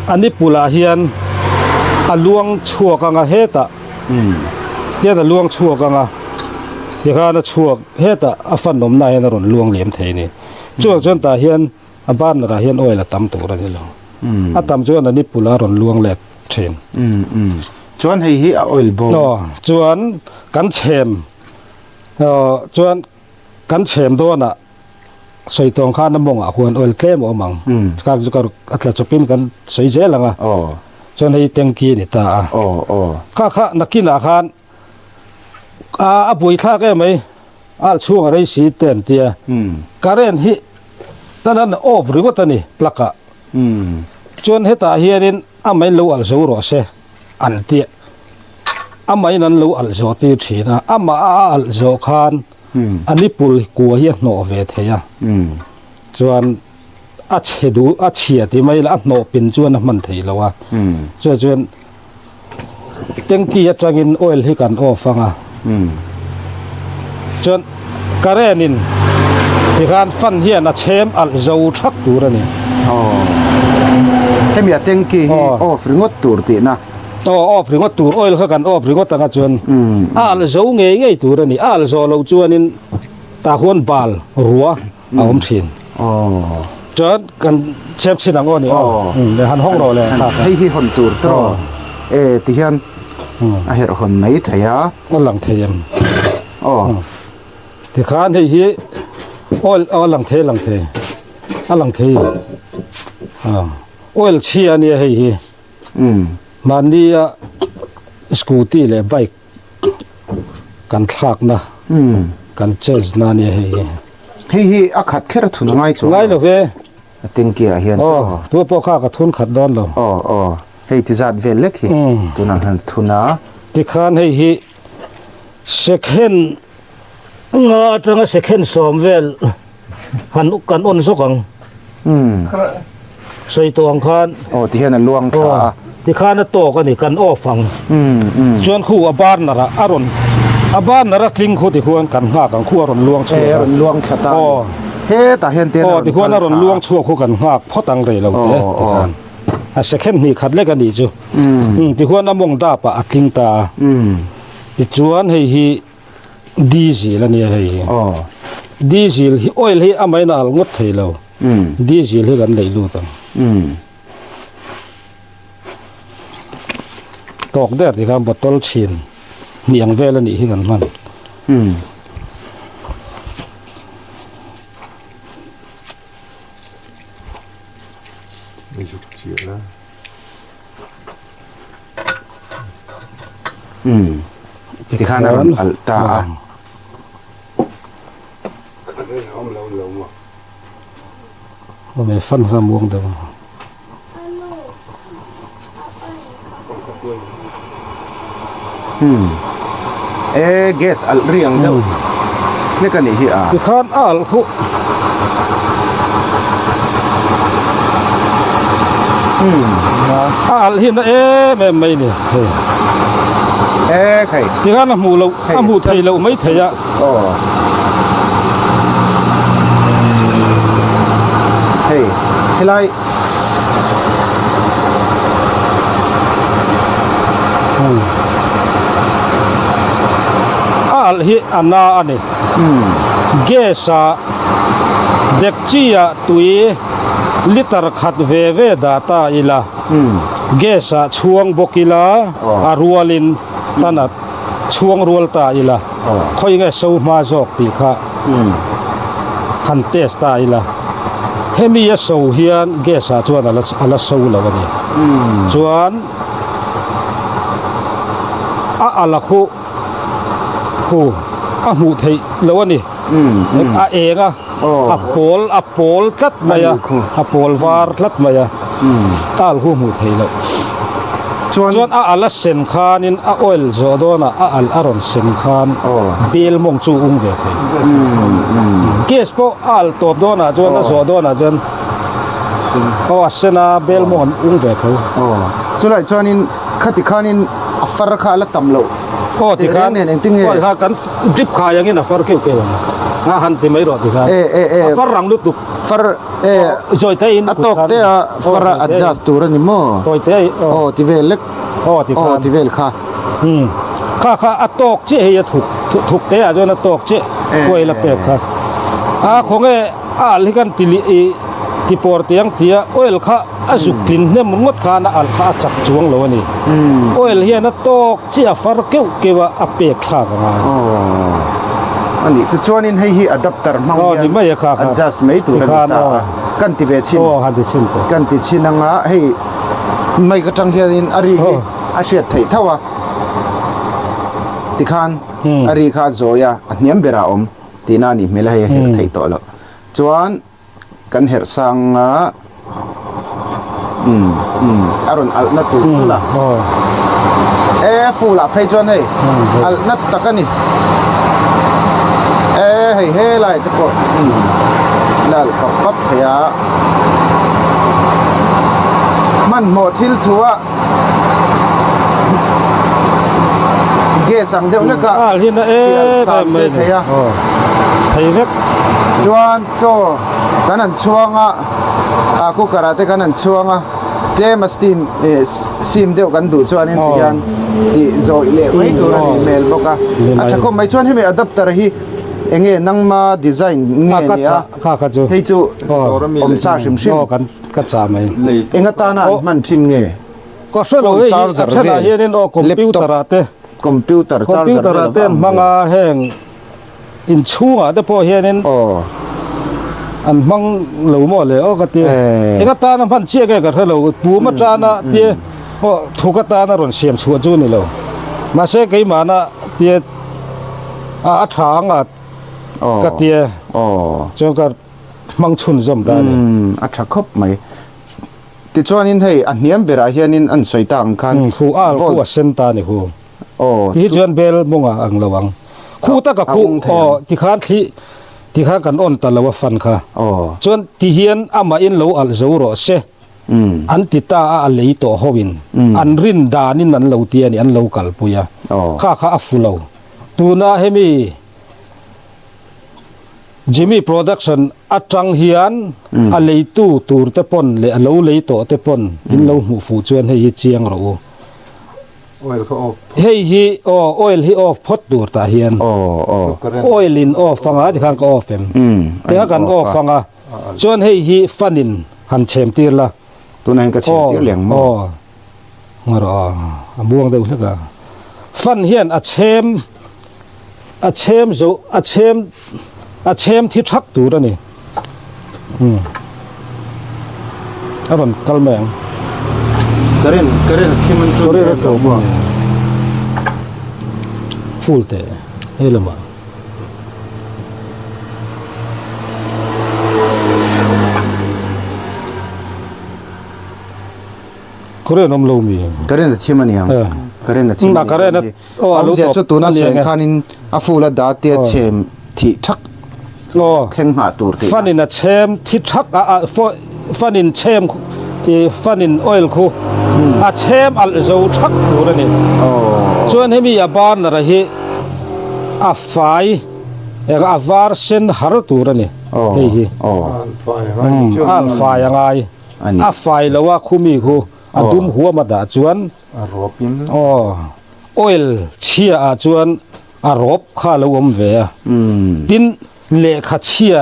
อันนี้ปุลาเฮียนอาลวงชัวกังอาเฮตะเจ้าลวงชัวกังอาที่ข้านะชัวเฮตะอฟันนมนายนรนลวงเหลี่ยมเทนี่ชัวจนตาเฮียนบ้านนะเฮียนอ้อยละตำตัวรันนี่ละอาตำจวนอันนี้ปุลารนลวงแหลกเชนจวนให้ฮีออยล์บอลจวนกันเชมจวนกันเชมตัวน่ะสวยตรงข้าน้ำมงอ่ะควรออยล์เคลมออกมังก็อัตราจบเป็นกันสวยเจ๋งละงะจวนให้เต็งกีนี่ตาข้านักกินอาหารปุยท่าแก่ไหมช่วงอะไรสีเต็นเตียการเรียนฮิตอนนั้นโอ้หรือว่าตอนนี้ปลักะจวนให้ตาเฮียนินไม่รู้อัลซูรอเซอันเตียไม่นั้นรู้อัลโซตีชีนะมาอัลโซคานอันนี้ปุลกัวเฮียโนเวทเฮียจวนเชดูเชียที่ไม่ละโนเป็นจวนมันทีแล้ววะจวนเต็งกี้จังอินออยล์ที่กันโอฟังจวนการเรนินที่การฟันเฮียนะเชมอัลโซชักตัวนี่ให้มีเต็งกี้โอ้ฟริงอตตูร์ตีนะฟริงอตตูร์ออยล์เขากันฟริงอตตั้งจวนอัลโซเงยตัวนี่อัลโซเราจวนนินตาขวนบาลรัวเอาอมชินจนกันเชฟชินังอ้อนี่ในหันห้องรอเลยให้ที่คนตูร์ตรอที่เห็นเหตุคนไม่เทียว่าหลังเทียมที่ข้านให้ฮีหลังเทหลังเทโอ้ยเชียนี่ให้ฮีมันนี่สกูตี้เลยไบค์กันทักนะกันเจสนานี่ให้ฮีอาขัดแค่ทุนง่ายง่ายเลยเว้เต็งเกียเฮียนตัวพวกข้ากับทุนขัดดอนเลยให้ที่จัดเวลเล็กฮีตัวนั้นหันทุนนะที่ข้านให้ฮีเซ็กเห็นจังเซ็กเห็นสมเวลหันกันอ้นสุกังใส่ตัวของข้านที่เห็นนั่นลวงขาที่ข้านนั่นโตกันนี่กันอ้อฟังจวนคู่บ้านน่ะละอารมณ์บ้านน่ะละทิ้งคู่ที่ควรกันห้ากันคู่อารมณ์ลวงชั่วลวงชะตาแต่เห็นเตี้ยที่ควรอารมณ์ลวงชั่วคู่กันห้าเพราะตังเรเราเด้ที่ข้านเซ็กเห็นนี่ขัดเล็กกันดีจูที่ควรน้ำมงดาปะทิ้งตาที่จวนให้ฮีดีสิแล้วเนี่ยให้ดีสิออยล์ให้ไม่น่างดให้เราดีสิให้กันเลยรู้ตั้งตอกแดดที่ครับบอตตอลชินเนียงเวลนี่ให้กันมันไม่สุดเจียแล้วที่ข้านั้นอัลตาว่าไม่ฟันสามวงเดียวเกสอัลเรียงเดียวนี่กันนี่ฮีที่ข้านอัลคุอัลฮินไม่เนี่ยใครที่ข้านหมูเราหมูไทยเราไม่ใช่ยะ hey helai al hi ana ani gesa dekchia tui liter khat ve data ila gesa chuang bokila arualin tanat chuang rual ta ila khoi nge so ma jok ti kha han test ta ila hemi ya so hian gesa chuan ala so lawani chuan ala khu a mu thei lawani a enga a pol tlat maya a pol var tlat maya tal hu mu thei lo chuan a ala sen khanin a oil zo dona a al aron sen khan bil mong chu ung ve thei ges po al top dona chuan a zo dona chuan a sena bel mon ung ve tho chulai chuanin khati khanin a far kha la tamlo ti khan nen engting he ha kan drip kha yang in a far ke nga han ti mai ro ti khan far rang lu tu far joy te in atok te far adjust tur ni mo toy te ti vel lek ti khan ti vel kha kha atok che he thuk te a jona tok che koi la pe kha a khong e al hi kan ti por tiang tia oil kha azuk tin ne mungot kha na al kha chak chuang lo ni oil hi na tok chi a far kewa a pe kha nga ani chuanin hei hi adapter mang ni mai kha adjust mai tur ta kan ti ve chin han ti chin to kan ti chin anga hei mai ka tang hian ari a hriat thei thawa ti khan ari kha zoya a hniam bera om tina ni mela he thei to lo chuan kan her sanga aron al na tu la fu la phei chuan hei al nat takani hei lai te ko lal ka pap thaya man mo thil thua ge sang deu na ka hi na sam te thaya thei vek chuan cho kanan chuanga a ku karate kanan chuanga tema steam sim deu kan du chuan in pian ti zo ile mai tur ani mel boka acha ko mai chuan he me adapter hi enge nangma design nge nia kha chu hei chu om sa shim shim kan ka cha mai enga ta na man thin nge ko so lo e achana hian o computer charger te manga heng in chunga de po hian an mang lo mo le o ka ti enga ta na phan che ke ka thalo pu ma cha na ti o thuka ta na ron siam chu chu ni lo ma se ke ma na ti a thang a ka ti cho ka mang chun zom da ni a tha khop mai ti chuanin hei a hniam bera hianin an soitang khan khu a sen ta ni khu ti chuan bel monga ang lawang khu ta ka khu ti khan kan on ta lawa fan kha chuan ti hian ama in lo al zo ro se an ti ta a lei to howin an rin danin an lo ti ani an lo kal puya kha a fulo tuna hemi Jimmy production atang hian a lei tu tur te pon le a lo lei to te pon in lo mu fu chuan hei chiang ro oil ko off hei hi oil hi off phot tur ta hian oil in off fanga di khang ko off em te kan off fanga chuan hei hi fanin han chem tir la tuna ka chem tir leng mo ngaro abuang de usaka fan hian a chem thi thak tur ani aron kalmeng karen khiman chu re to mo full te helama kore nom lo mi karen thimani ham karen thimani na karen alu chu tuna se khanin a fula da te chem thi thak kheng ha tur te fanin a chem thi thak a fanin chem fanin oil khu a chem al zo thak tur ani chuan hemi a ban na ra hi a fai a var sen har tur ani โอ้ เฮ้ย โอ้ ไฟไฟ อัลฟายังไง อันนี้ อัลฟาแล้วว่าคุมีคูอดุมหัวมาดาจวน รบยิน อ๋อออยล์เชียอาจวนอารบข้าละวมเวดินเลขาเชีย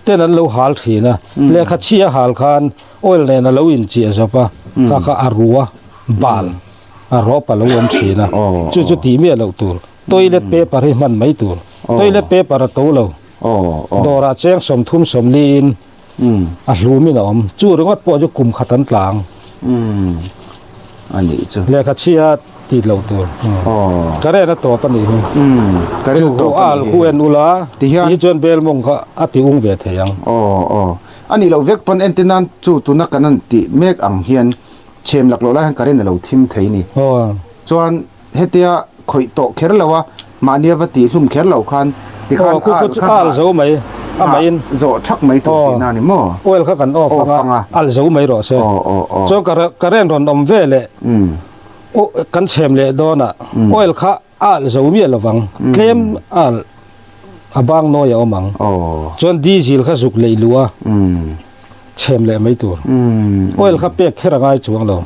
เต้นั้นเราหาลทีนะเลขาเชียหาลคานออยล์เนี่ยนะเราอินเจียซะปะข้าอารัวบาลอารบปะละวมทีนะจุดที่เมียเราตัวตัวเล็กเปปาริมันไม่ตัวตัวเล็กเปปาระตัวเรา โอ้โอ้ ดอราแจ้งสมทุ่มสมลีนอัลลูมินอมจูเรื่องว่าปอจะกลุ่มขัดตันกลาง อันนี้จ้ะ เลขาเชียติดเราตัว โอ้ ก็ได้นะตัวปนิ ก็ได้ จู ตัว อัลคูเอ็นอุลา ที่เฮียน ที่จนเบลมงก็อติอุงเวทยัง โอ้โอ้อันนี้เราเวกปนเอนตินันจูตุนักกันนั่นติเมกอังเฮียนเชมหลักโลละหันการเรนเราทิมไทยนี่ โอ้ จวนเฮเตียข่อยโตเครลาวะมาเนียวติซุ่มเครลาวคันติคัน คูคุอัลโซไหมอ่ะไม่อิน โซชักไม่ตัวที่นั่นนี่มั้ง โอ้ยเขากันอ้อฟังอัลโซไหมรอเซ โอ้โอ้โอ้ จนกระเรนรอนอมเวเล โอ้กันเชมเลดอน่ะโอ้ยเขาอัลโซมีละฟังเคลมอัลอบางน้อยเอามัง โอ้ จนดีซิลเขาสุกเลยลัวเชมเลยไม่ตัวโอ้ยเขาเปียกแค่ระไงจวงเรา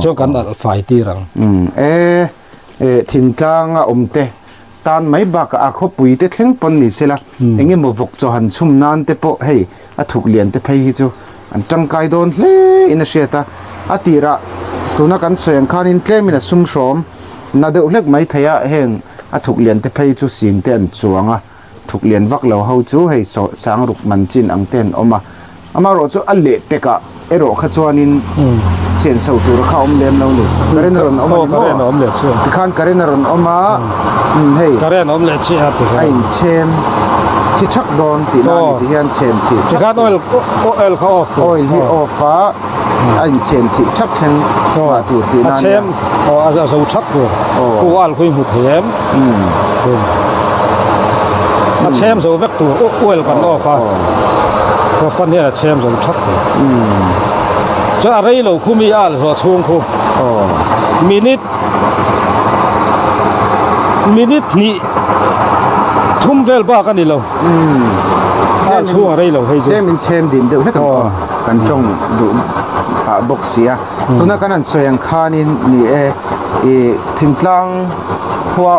จนกันอัลไฟตีรัง ถิงกลางอมเตตานไม่บักอาคบปุยเตเทงปนนี่เสละเอ็งมวกจอหันชุมนานเตปเฮอถูกเลียนเตไปจูอันจังไกโดนเลอินเชียตาอติระตัวนักการเสียงคานินเกลมินะซุ่มชมนาเดอเล็กไม่ทยาเฮงอถูกเลียนเตไปจูสิงเตนจวงอ่ะถูกเลียนวักเราเฮาจูให้สางรุกมันจินอังเตนออกมาโรจูอัลเล่เปกะเอโรขจวนินเสียนเสาตัวเขาอมเลมเราเนี่ยกระเรนรอนออก โอ้ มาก ระเรนอมเลชื่อ ที่ข้านการเรนรอนออกมาเฮ้ย กระเรนอมเลชื่อที่ ไอ้เชมที่ชักโดนตีนั่นที่เฮียนเชมที่ ที่การโอลเขาออฟ โอ้ยที่ออฟ้าไอ้เชมที่ชักแข่งมาตัวที่นั่น เชมโอ้อาจจะสูชักตัวกูอัลคุยหุดเห็มมาเชมสูเวกตัวโอ้ยกันออฟฟ้าเพราะฟันเนี่ยเชมสูชักตัวจะอะไรเราคุมีอัลส่วนช่วงคุมินินี่ทุ่มเวลบ้ากันนี่เราช่วงอะไรเราให้ เชมเป็นเชมดิมเดียวให้กันจงดูบกเสียตัวนั้นกันนั่นสวยงขานินนี่ถึงกลางหัว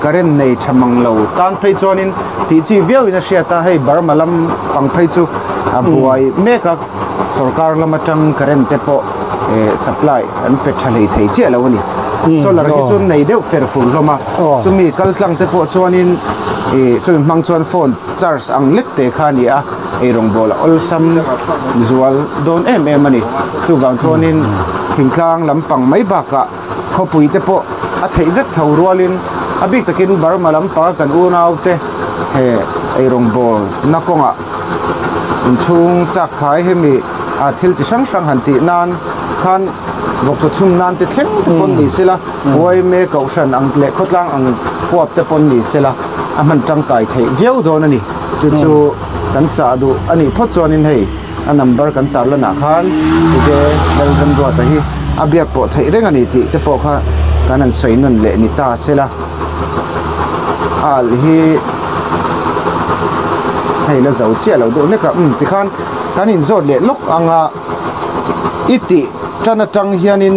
กระเรนในชมังเราตานไปจอนินที่จีเวียวอินเชียตาให้บาร์มาลัมปังไปจูบวยเมกะสรการละมาจังกระเรนเตปsupply อันเป็นทะเลไทยเจ้าแล้วนี่โซลาร์ที่จุนในเดียวเฟรฟูลลมาจุมีกัลกลังเตปจวนินจุมังจวนโฟนจาร์สอังเล็กเตคานีอะรงบอลอลซัมวิชวลโดนมันนี่จุวังจวนินทิ้งกลางลำปังไม่บักะเขาปุยเตปอัฐิเวกเท่ารัวลินอบิกตะกินบาร์มาลำปากันอูนาวเตรงบอลนักกงะชุงจากขายให้มีอาทิลที่ช่างหันตินานคันบอกจะชุมนานติเท่งตะปนนี่สิละวัยเมกเอาฉันอังเล็กขดล่างอังพวบตะปนนี่สิละมันจังไก่เทเวียวโดนนี่จู่ๆกันจ่าดูอันนี้พอจวนินให้อันนัมเบอร์กันตาละนักคันที่จะเดินกันรัวแต่ฮีอาเบียปอไทยเรื่องอันนี้ติแต่ปอค่ะการนั้นสวยนั่นเละนี่ตาสิละอัลฮีให้เราเจ้าเชี่ยเราดูนี่ก็ที่คันการอินโซเละล็อกอังอิติจันจังเฮียนิน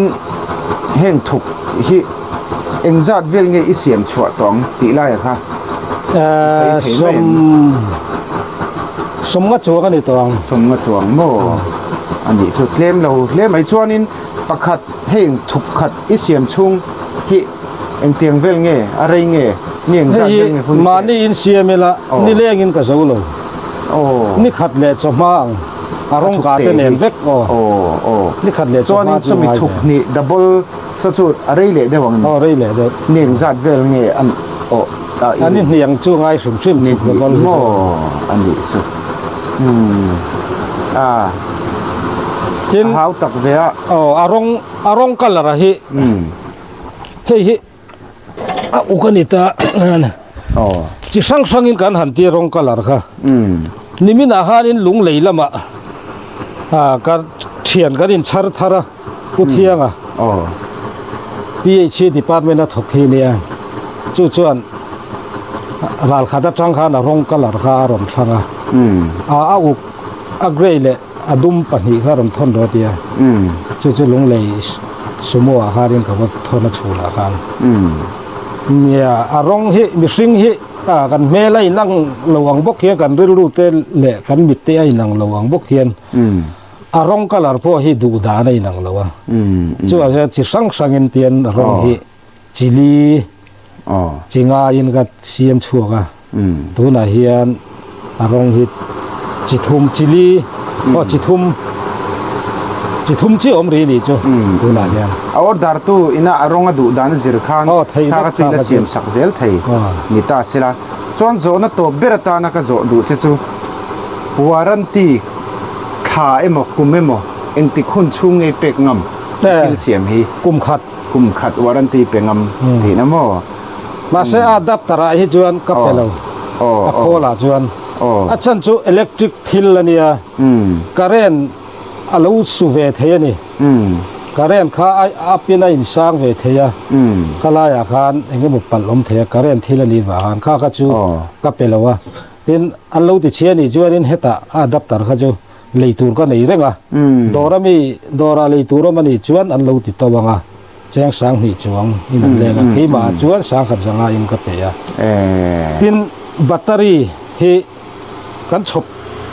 เฮงถูกฮิเอ็งจัดเวลเงอิเสียมชัวตองตีไล่ค่ะสมงัดชัวกันนี่ตองสมงัดจวงโมอันนี้สุดเล่มเราเล่มไอ้ชัวนินประคัดเฮงถูกขัดอิเสียมชุงฮิเอ็งเตียงเวลเงอะไรเงเนี่ยเอ็งจัดเวลเงมานี่อินเสียมละนี่เลี้ยงอินกระสูโลนี่ขัดเละจมางอารมณ์การเต้นเวกนี่ขัดเละจวนินสมิถูกนี่ดับเบิลสุดอะไรเละได้หวังอะไรเละเด็ดเนี่ยเอ็งจัดเวลเงอันนี้เนี่ยยังช่วงไอ้สุ่มนี่โมอันนี้สุดจินหาวตักเวียอารมณ์กันละระฮิเฮ้ยอุกันนี่ตาจิช่างอินกันหันที่รองกันละค่ะนี่มีอาหารอินลุงเลยละมาการเทียนกันอินชาร์ทาระกุเทียงPhD department นะทุกที่เนี่ยจู่ๆรัลขาดจังขานรองกันละค่ะอารมณ์ช่าง a uk a grey le adum pahnih kha ram thon ro tia chu lung lei sumo a harin ka va thona chula khan nia arong hi mihring hi kan me lai nang lawang bok hi kan ril ru te le kan mit te ai nang lawang bok hian arong color po hi du da nei nang lawa chu a chi sang sangin tian rong hi chili chinga in ka siam chuaka tu na hian arong hi chithum chili chithum chi om ri ni chu tu na hian a order tu ina arong adu dan zir khan tha ka chila siam sak zel thei ni ta sila chon zo na to berata na ka zo du che chu warranty kha emo kumemo engti khun chung ei pek ngam til siam hi kum khat warranty pe ngam thi na mo ma se adapter a hi chuan ka pelo a khola chuan a chan chu electric thil ania current alo su ve the ni current kha apina in sang ve theya khala ya khan engem palom the current thil ani wa han kha chu ka pelowa tin alo ti chiani chuan in heta adapter kha chu leitur ka nei renga dora leitur mani chuan an lo ti tawanga cheng sang ni chuang in an lenga ke ma chuan sang khat janga in ka pe ya tin battery hi kan chop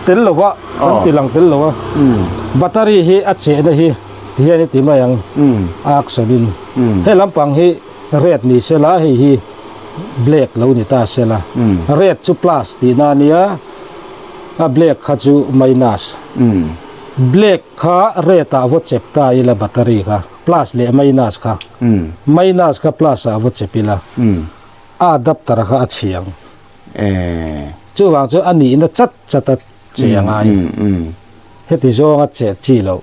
tel lowa kan tilang tel lowa battery hi a che na hi hian ti ma yang oxygen he lampang hi red ni sela hi black lo ni ta sela red chu plus ti na nia a black kha chu minus black kha red a vo chep ta ila battery kha plus le minus kha plus a vo chepila adapter kha a chiang chu wang chu ani in chat chianga heti zo nga che chi lo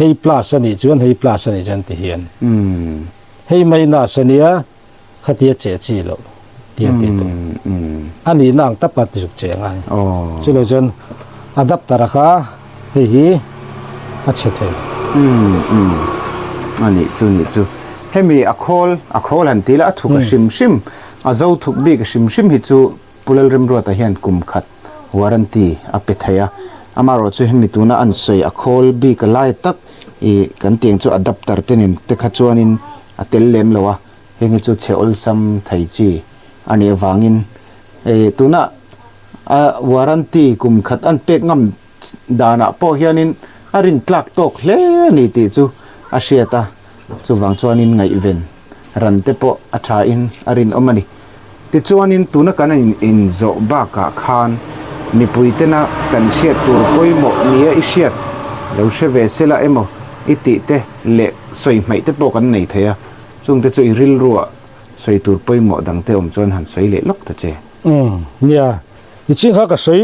hei plus ani chuan hei plus ani jan ti hian hei minus ania khatia che chi lo tia ti tu ani nang tapat ti suk chenga chu lo jan adapter kha hei a che the ani chu hemi a khol han tila thu ka shim a zo thuk bi ka shim hi chu pulal rim ro ta hian kum khat warranty a pe thaya amaro chu hemi tuna an soi a khol bi ka lai tak e kan tiang chu adapter tenin te kha chuanin a tel lem lowa hengi chu cheol sam thai chi ani wangin e tuna a warranty kum khat an pek ngam dana po hianin arin tlak tok hle ni ti chu a hriata chu wang chuanin ngai ven ran te po a tha in arin omani ti chuanin tuna kan in zo ba ka khan ni puitena kan hriat tur poimo nia i hriat lo hre ve sela emo iti te le soi mai te po kan nei theya chung te chu i ril ruwa soi tur poimo dang te om chuan han soi le lok ta che nia i ching kha ka soi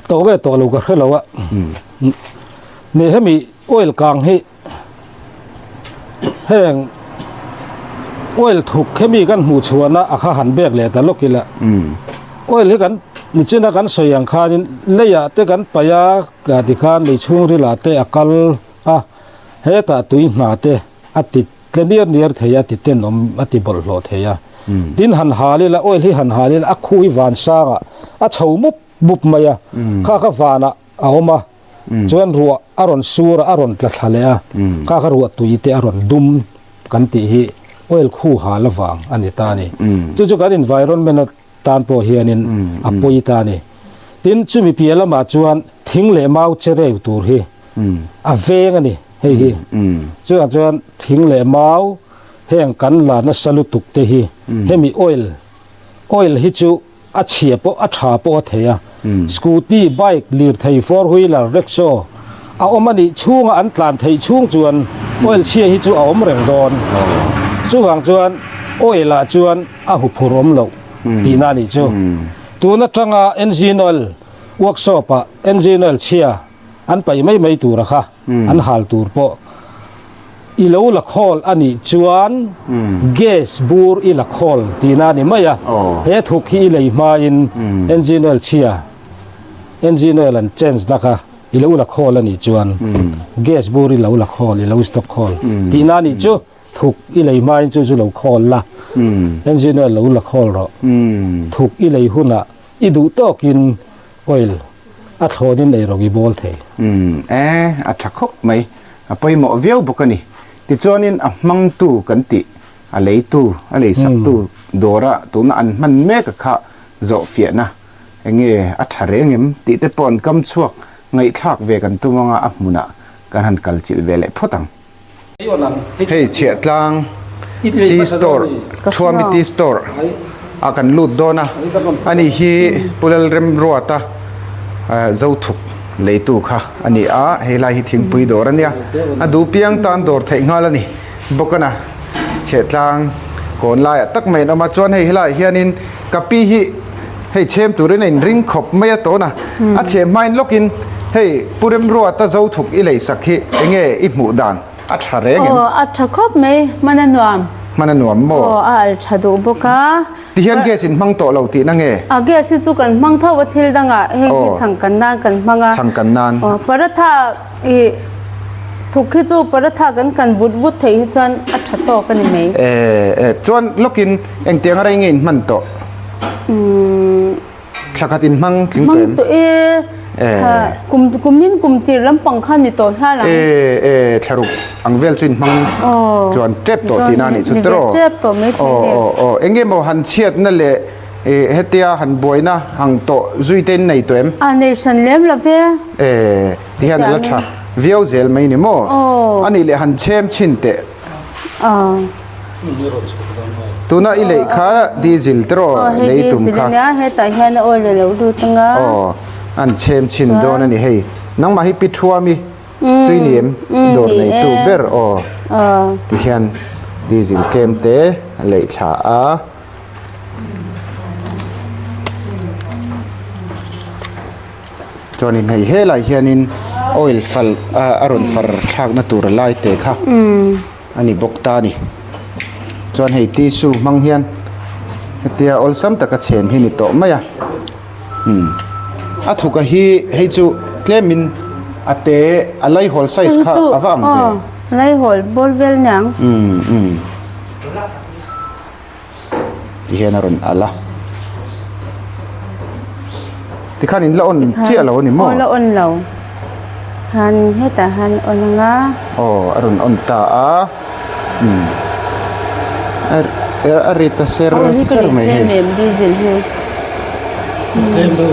to ve to lo ka hrelowa ne hemi oil kang hi heng oil thuk khemi kan mu chuana akha han bek le ta lokila oil hi kan ni china kan soyang khanin leya te kan paya ka dikhan ni chung ri la te akal he ta tui hna te ati clear theya ti ten om ati bol hlo theya din han hali la oil hi han hali la akhui van sanga a chho mup maya kha vana aoma chuan ruwa aron sura aron tla thalea kha ruwa tui te aron dum kan ti hi oil khu halawang ani ta ni chu kan environment tan po hianin apoi ta ni tin chumi piala ma chuan thing le mau chere tur hi a veng ani hi chuan thing le mau heng kan la na salutuk te hi hemi oil hi chu a chhia po a tha po theya scooty bike lir thei four wheeler rickshaw a omani chunga an tlan thei chung chuan oil chia hi chu a om reng don chuwang chuan oil a chuan a hu phurom lo ti na ni chu tuna tanga engine oil workshop a engine oil chia an pai mai tur kha an hal tur po ilo la khol ani chuan gas bur ila khol ti na ni maya he thuk hi lei ma in engine oil chia engine oil an change naka ilo la khol ani chuan gas bur ilo la khol ilo stock khol ti na ni chu thuk i lei ma in chu lo khol la engine oil lo la khol ro thuk i lei huna i du tokin oil a thonin nei rogi bol the อัตคบไหมไปหมอเวียวบุกันนี่ติจอนินมังตูกันติอะไรตูอะไรสักตูโดระตัวนั้นมันเมกะขะโจเฟียนะเงี้ยอัตเรงมติเตปอนกำชวกไงทักเวกันตัวมังอัมุนะกันหันกัลจิลเวเลพอตังเฮ้ยเชียตลังตีสโตร์ชัวมิตีสโตร์อากันลูดโดนะอันนี้ฮีปุเลลเรมรัวตาเจ้าทุกเลยตู้ค่ะอันนี้เฮลัยทิ้งปุยดอรันเนี่ยดูเพียงตอนดอร์เทงาลนี่บอกกันนะเชิดลางคนลายตักไม่เอามาจวนให้เฮลัยเฮียนินกับปีฮีให้เชมตัวนี้ริงขบไม่โตนะเชมไม่ล็อกอินให้ปุเรมรัวตาเจ้าทุกอีเลยสักทีเงี้ยอีหมูดานชาเรงอัตคบไหมมันนวมมันหนวมบ่อัลชาดูบุกะที่เห็นเกสินมังโตเหล่าตีนั่งเกสิจุกันมังเท่าวัดทิลดังเฮงช่างกันนานกันมังช่างกันนานปรทาทุกข์จูปรทากันวุดเทยจนอัตโตกันไหมจวนลูกินเอ็งเตียงอะไรเงี้ยมันโตสักตินมังถึงเต็มกุมยินกุมจีลำปังขันนี่โตท่าหลังทารุอังเวลจินมังจวนเจ็บโตที่นั่นนี่สุดโตเจ็บโตไม่ถึงเอ็งเงี้ยบ่หันเชียดนั่นแหละเฮตียหันบวยนะหังโตจุยเต็นในตัวเอ็มอันนี้ฉันเลี้ยงละเวที่หันละชาเวียวเซลไม่นี่โมอันนี้เลยหันเชมชินเตตัวน่ะอีเล็กค่ะดีซิลตรอเลยตุ่มค่ะเนี่ยเฮตาเฮนโอเลวดูตั้งอ่ะอันเชมชินโดนั่นนี่เฮ้ยนังมาให้ปิดทัวมีจุยเนียมโดนในตู้เบอร์ที่เห็นดีซิลเกมเตะเลยชาจอนินให้เฮลัยเฮียนินออยล์ฟัลอารอนฟัลชากนัตูรไลเตะค่ะอันนี้บกตานี่จวนให้ตีสูมังเฮียนเตียออลซัมตะกะเชมฮินิโตะไม่ถูกฮีให้จูเคลมินเตะอะไรฮอลไซส์ค่ะอาวามเวอะไรฮอลบอลเวลยังที่เห็นอารอนอัลละที่ขันอินละอ่อนเจี๊ยละอ่อนนี่มั้งละอ่อนเราฮันให้แต่ฮันอ่อนงะอารอนอ่อนตาริตาเซอร์ไม่เห็นดีซิลเฮเคลมดู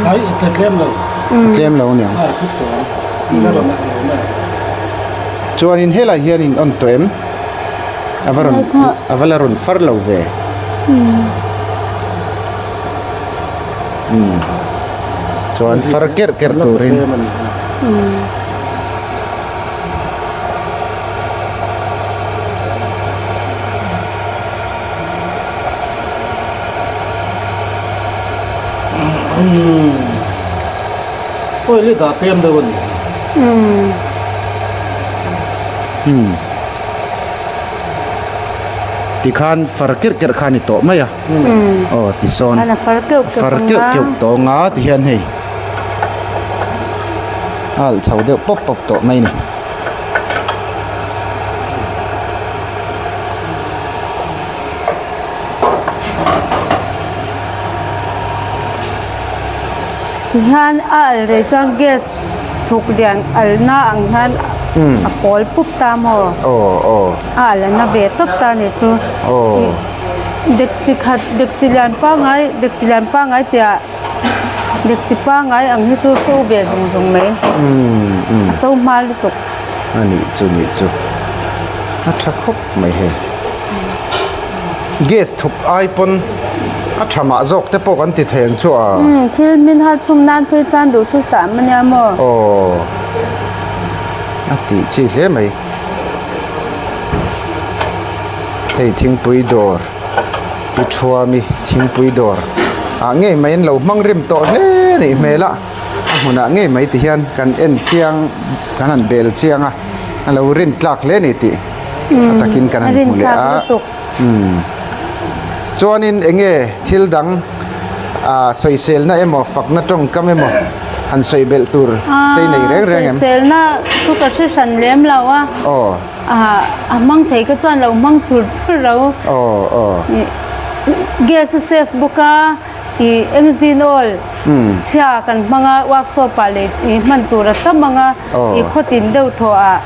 ไอ้เคลมเราเนี่ยจวนอินเฮลัยเฮียนินอ่อนตัวเอ็มอาวารอนฟาร์ลาวเวจวนฟาร์เกอร์เกอร์ตูรินโอ้ยลิดาเต็มเดวันนี้ที่ขันฟาร์เกอร์เกอร์ขันนี่โตไหมอ่ะที่โซนฟาร์เกอร์เกี่ยวโตงาที่เห็นให้ชาวเดียวป๊อปโตไหมนี่ที่ฮันเรจังเกสทุกเดือนน่าอังฮันปอลปุ๊บตามหัวแล้วน่าเวทตบตาเนี่ยจูเด็กจิลันป้าไงเด็กจิลันป้าไงเตียเด็กจิป้าไงอังให้จูสู้เบียดสงไหมสู้มาลุตุกอันนี้จูอัฐคบไม่เห็นเกสทุกไอปอนอัฐมาจอกแต่ปกันติดแทงชัวที่มินฮัดชุมนานเพื่อจานดูทุสามมันยามติชีเล่ไหมให้ทิ้งปุยดอร์ปิดชัวมีทิ้งปุยดอร์เงี้ยไม่เรามั่งริมโตเล่นี่เมละหัวหน้าเงี้ยไม่ที่เห็นกันเอ็นเชียงกันนั่นเบลเชียงเรารินกลักเล่นี่ติตะกินกันนั่นหมดเลยจวนนินเงี้ยทิลดังสวยเซลน่ะฝักน่ะตรงก็ไม่หมดอันสวยเบลตูร์เตยในแรงเซลน่ะทุกกระชื่อฉันเลี้ยมเรามั่งเทก็จวนเรามั่งจุดเราเกสเซฟบุก engine oil sia kan mga workshop palit man tura ta mga khotin deu tho a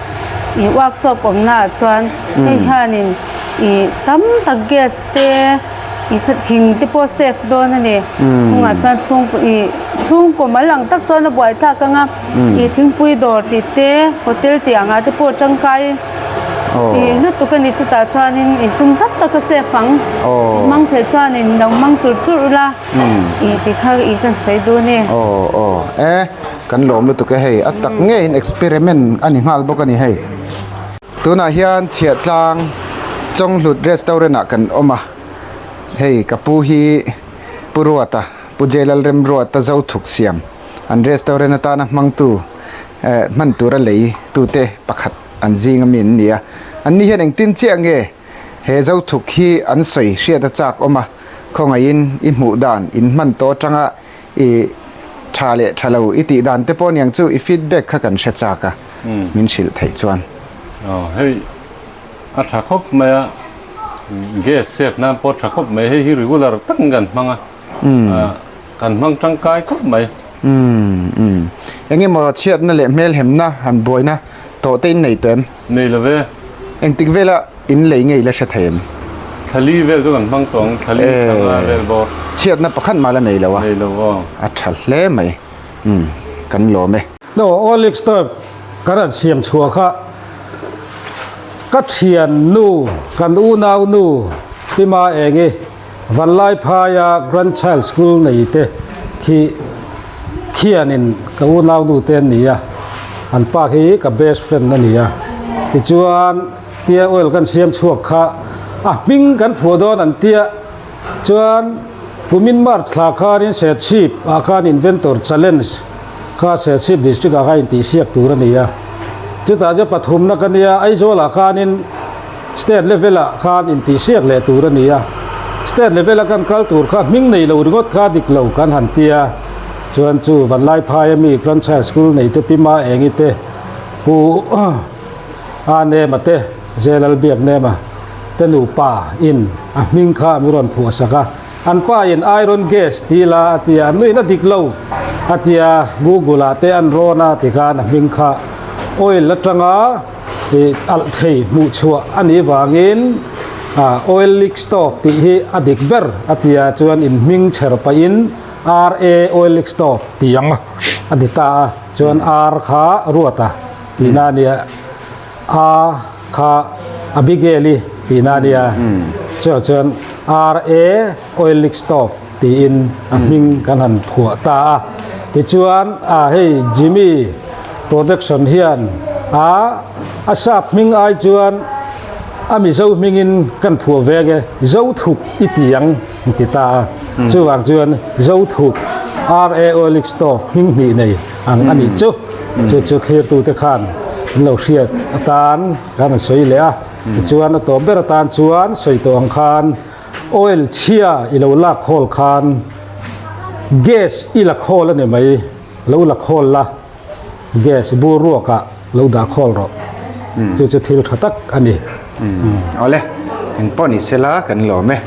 workshop om na chuan ei hanin tam tak gas te thing te po safe don ani chunga chuan chung ko malang tak chuan a buai tha ka nga thing pui dor ti te hotel ti anga te po changkai lu tu kan ni chuta chuanin sum that tak se phang mang the chuanin nong mang chu chu la ti kha kan sei do ne kan lom lu tu ka hei atak nge in experiment ani ngal bok ani hei tuna hian chiatlang chong hlut restaurant a kan oma hei kapu hi puruata pujelal rem ruata zau thuk siam an restaurant ata na mangtu man tura lei tu te pakhat an jing min nia an ni hen eng tin chiang nge he zau thuk hi an soi hria ta chak oma khonga in I mu dan in man to tanga I thale thalo iti dan te pon yang chu I feedback kha kan hre chaka min shil thei chuan hei a tha khop me gas sep na po tha khop me hei regular tak gan manga kan mang tangkai khop mai engi mo chiat na le mel hem na han boy na to te nei tem nei la ve eng tik vela in lei ngei la sha them thali vel to kan mang tong thali thanga vel bo chiat na pakhan mala nei lawa nei lo wa a thal hle mai kan lo me no Olix stop karan siam chua kha ka thian nu kan u nau nu pima engi vanlai phaya grandchild school nei te khi khianin ka u nau nu ten nia an pa hi ka best friend na nia ti chuan tia oil kan siam chuak kha ming kan phodon an tia chuan kumin mar thla kharin se chip akhan inventor challenge kha se chip district a hain ti siak tur ania chuta ja pathum na kania ai zola khanin state level a khan in ti siak le tur ania state level a kan kal tur kha ming nei lo ringot kha dik lo kan han tia chuan chu vanlai phai mi grandchild school nei te pima engi te pu ane mate zelal biak ne ma tenu pa in ming kha muron phu saka an pa in iron gas tila atia noi na diklo atia google ate an rona tika na ming kha oil latanga al thei mu chua ani wangin oil leak stop ti hi adik ber atia chuan in ming cher pa in RA oil leak stop tiang adita chuan R kha ruata tinania A kha abigeli tinania chuan RA oil leak stop ti in ming kan han phua ta ti chuan hey Jimmy production hian asap ming ai chuan ami zo mingin kan phua vege zo thuk itiang tita chuwang chuan zo thuk RA oil leak stop ming ni nei ang ani chu clear tu te khan lo hriat atan kan soi le a chuan to ber atan chuan soi to ang khan oil chia ilo la khol khan gas ila khol ane mai lo la khol la gas bu ruaka lo da khol ro chu thil thatak ani ole eng poni sela kan lo me